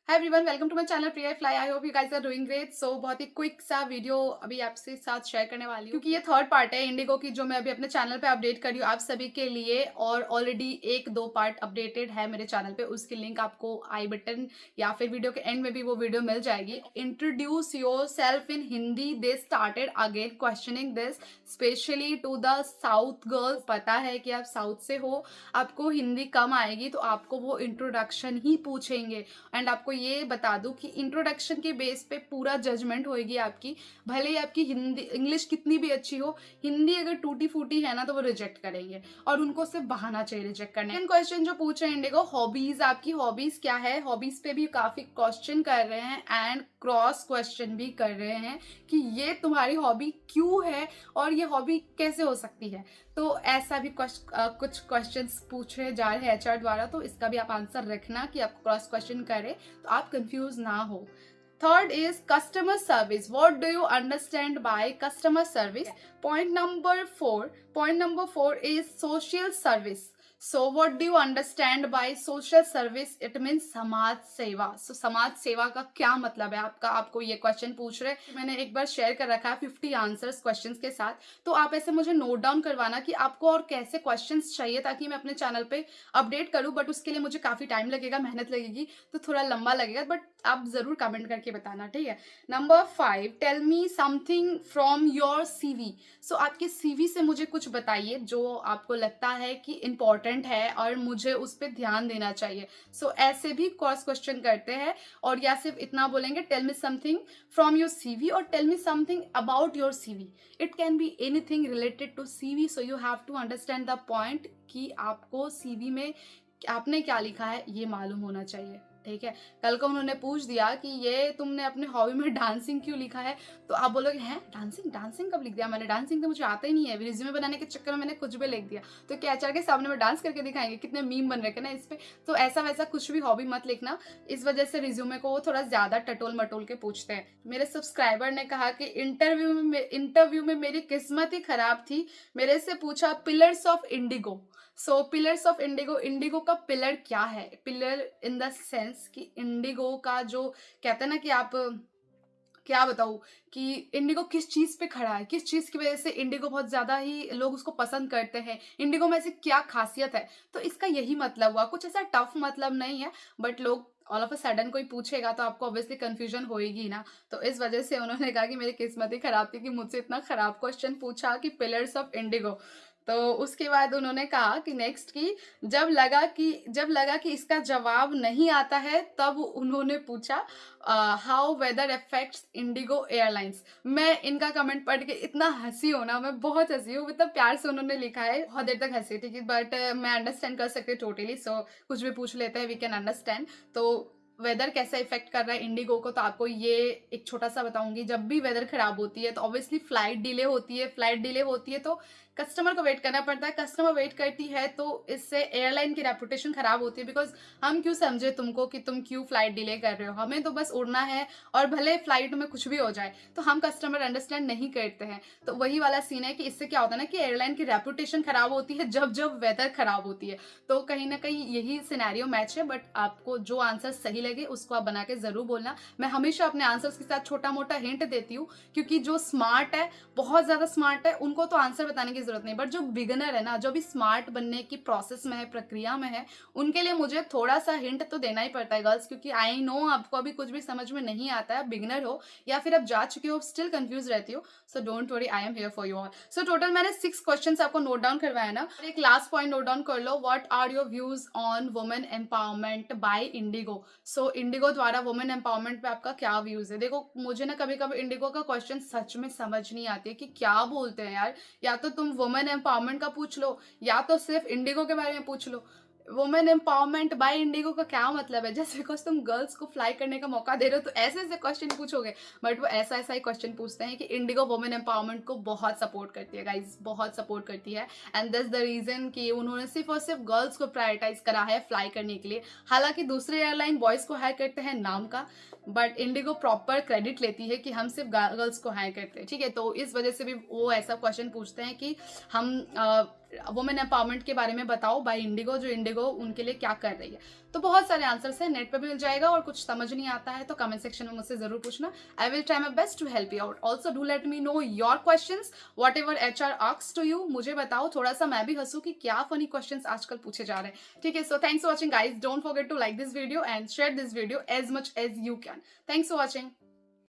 Hi everyone, welcome to my channel Priya fly. I hope you guys are doing great. So बहुत ही quick सा video अभी आपसे साथ शेयर करने वाली हूँ, क्योंकि ये थर्ड पार्ट है इंडिगो की, जो मैं अभी अपने चैनल पे अपडेट कर रही हूँ आप सभी के लिए। और ऑलरेडी एक दो पार्ट अपडेटेड है मेरे चैनल पे, उसकी लिंक आपको आई बटन या फिर वीडियो के एंड में भी वो वीडियो मिल जाएगी। Introduce yourself in Hindi, they started again questioning this specially to the south girls. पता है कि आप साउथ से हो, आपको हिंदी कम आएगी, तो आपको वो इंट्रोडक्शन ही पूछेंगे। एंड आपको ये बता दूं कि इंट्रोडक्शन के बेस पे पूरा जजमेंट होएगी आपकी। भले ही आपकी हिंदी इंग्लिश कितनी भी अच्छी हो, हिंदी अगर टूटी फूटी है ना तो वो रिजेक्ट करेंगे, और उनको सिर्फ बहाना चाहिए रिजेक्ट करने। सेकंड क्वेश्चन जो पूछ रहे हैं इंडिगो, हॉबीज, आपकी हॉबीज क्या है। हॉबीज पे भी काफी क्वेश्चन कर रहे हैं एंड क्रॉस क्वेश्चन भी कर रहे हैं कि ये तुम्हारी हॉबी क्यों है और ये हॉबी कैसे हो सकती है। तो ऐसा भी कुछ क्वेश्चंस पूछे जा रहे हैं एचआर द्वारा, तो इसका भी आप आंसर रखना कि आपको क्रॉस क्वेश्चन करे तो आप कंफ्यूज ना हो। Third is customer service, what do you understand by customer service. Point number 4 is social service. So what do you understand by social service, it means समाज सेवा। सो समाज सेवा का क्या मतलब है आपका, आपको ये क्वेश्चन पूछ रहे हैं। मैंने एक बार शेयर कर रखा है 50 आंसर्स क्वेश्चंस के साथ, तो आप ऐसे मुझे नोट डाउन करवाना कि आपको और कैसे क्वेश्चंस चाहिए, ताकि मैं अपने चैनल पे अपडेट करूं। बट उसके लिए मुझे काफी टाइम लगेगा, मेहनत लगेगी, तो थोड़ा लंबा लगेगा, बट आप जरूर कमेंट करके बताना, ठीक है। Number 5, tell me something from your CV. So आपके सीवी से मुझे कुछ बताइए जो आपको लगता है कि इंपॉर्टेंट है और मुझे उस पर ध्यान देना चाहिए। सो ऐसे भी क्रॉस क्वेश्चन करते हैं। और या सिर्फ इतना बोलेंगे, tell me something from your CV और tell me something about your CV. It can be anything related to CV, so you have to understand the point कि आपको सीवी में आपने क्या लिखा है ये मालूम होना चाहिए, ठीक है। कल को उन्होंने पूछ दिया कि ये तुमने अपने हॉबी में डांसिंग क्यों लिखा है, तो आप बोलोगे हैं डांसिंग, डांसिंग कब लिख दिया मैंने, डांसिंग तो मुझे आता ही नहीं है, रिज्यूमे बनाने के चक्कर में मैंने कुछ भी लिख दिया। तो क्या एचआर के सामने में डांस करके दिखाएंगे, कितने मीम बन रखे ना इस पे। तो ऐसा वैसा कुछ भी हॉबी मत लिखना, इस वजह से रिज्यूमे को वो थोड़ा ज्यादा टटोल मटोल के पूछते हैं। मेरे सब्सक्राइबर ने कहा कि इंटरव्यू में मेरी किस्मत ही खराब थी। मेरे से पूछा pillars of Indigo. So pillars of Indigo, Indigo का पिलर क्या है। पिलर इन द सेंस कि इंडिगो का जो कहते हैं ना कि आप क्या बताऊँ कि इंडिगो किस चीज़ पे खड़ा है, किस चीज़ की वजह से इंडिगो बहुत ज़्यादा ही लोग उसको पसंद करते हैं, इंडिगो में ऐसी क्या खासियत है। तो इसका यही मतलब हुआ, कुछ ऐसा टफ मतलब नहीं है, बट लोग ऑल ऑफ अ सडन कोई पूछेगा तो आपको ऑब्वियसली कंफ्यूजन होएगी ना। तो इस वजह से उन्होंने कहा कि मेरी किस्मत ही खराब थी कि मुझसे इतना खराब क्वेश्चन पूछा कि पिलर्स ऑफ इंडिगो। तो उसके बाद उन्होंने कहा कि नेक्स्ट की जब लगा कि इसका जवाब नहीं आता है, तब उन्होंने पूछा how weather affects IndiGo airlines. मैं इनका कमेंट पढ़ के इतना हंसी हो ना, मैं बहुत हंसी हूँ, मतलब प्यार से उन्होंने लिखा है, बहुत देर तक हंसी, ठीक है। बट मैं अंडरस्टैंड कर सकती हूँ टोटली। सो कुछ भी पूछ लेते हैं, वी कैन अंडरस्टैंड। तो वेदर कैसा इफेक्ट कर रहा है इंडिगो को, तो आपको ये एक छोटा सा बताऊंगी। जब भी वेदर खराब होती है तो ऑब्वियसली फ्लाइट डिले होती है, फ्लाइट डिले होती है तो कस्टमर को वेट करना पड़ता है, कस्टमर वेट करती है तो इससे एयरलाइन की रेपुटेशन खराब होती है। बिकॉज हम क्यों समझे तुमको कि तुम क्यों फ्लाइट डिले कर रहे हो, हमें तो बस उड़ना है, और भले फ्लाइट में कुछ भी हो जाए तो हम कस्टमर अंडरस्टैंड नहीं करते हैं। तो वही वाला सीन है कि इससे क्या होता है ना कि एयरलाइन की रेपुटेशन खराब होती है जब जब वेदर खराब होती है। तो कहीं ना कहीं यही सिनेरियो मैच है। बट आपको जो आंसर सही लगे उसको आप बना के जरूर बोलना। मैं हमेशा अपने आंसर्स के साथ छोटा मोटा हिंट देती हूँ, क्योंकि जो स्मार्ट है, बहुत ज्यादा स्मार्ट है, उनको तो आंसर बताने की जरूरत नहीं। बट जो बिगिनर है ना, जो भी स्मार्ट बनने की प्रोसेस में है, प्रक्रिया में है, उनके लिए मुझे थोड़ा सा हिंट तो देना ही पड़ता है गर्ल्स, क्योंकि आई नो आपको अभी कुछ भी समझ में नहीं आता है, बिगिनर हो या फिर आप जा चुके हो, स्टिल कंफ्यूज रहती हो। So don't worry, I am here for you all. So total मैंने 6 क्वेश्चंस आपको नोट डाउन करवाया ना। एक लास्ट पॉइंट नोट डाउन कर लो, what are your views on women empowerment by IndiGo. So IndiGo द्वारा वुमेन एम्पावरमेंट पे आपका क्या व्यूज है। देखो मुझे ना कभी कभी इंडिगो का क्वेश्चन सच में समझ नहीं आती है कि क्या बोलते हैं यार। या तो तुम वुमेन एम्पावरमेंट का पूछ लो, या तो सिर्फ इंडिगो के बारे में पूछ लो। वुमेन एम्पावरमेंट बाय इंडिगो का क्या मतलब है। जस्ट बिकॉज तुम गर्ल्स को फ्लाई करने का मौका दे रहे हो तो ऐसे ऐसे क्वेश्चन पूछोगे। बट वो ऐसा ऐसा ही क्वेश्चन पूछते हैं कि इंडिगो वुमेन एम्पावरमेंट को बहुत सपोर्ट करती है गाइज, बहुत सपोर्ट करती है। एंड दैट्स द रीजन कि उन्होंने सिर्फ और सिर्फ गर्ल्स को प्रायोरिटाइज करा है फ्लाई करने के लिए। हालांकि दूसरे एयरलाइन बॉयज को हायर करते हैं नाम का, बट इंडिगो प्रॉपर क्रेडिट लेती है कि हम सिर्फ गर्ल्स को हायर करते हैं, ठीक है। तो इस वजह से भी वो ऐसा क्वेश्चन पूछते हैं कि हम वुमेन एम्पावरमेंट के बारे में बताओ बाय इंडिगो, जो इंडिगो उनके लिए क्या कर रही है। तो बहुत सारे आंसर्स हैं, नेट पे भी मिल जाएगा। और कुछ समझ नहीं आता है तो कमेंट सेक्शन में मुझसे जरूर पूछना। I will try my best to help you out. Also do let me know your questions, whatever HR asks to you. मुझे बताओ, थोड़ा सा मैं भी हंसूं कि क्या फनी क्वेश्चंस आजकल पूछे जा रहे हैं। ठीक है, so thanks for watching guys. Don't forget to like this video and share this video as much as you can. Thanks for watching.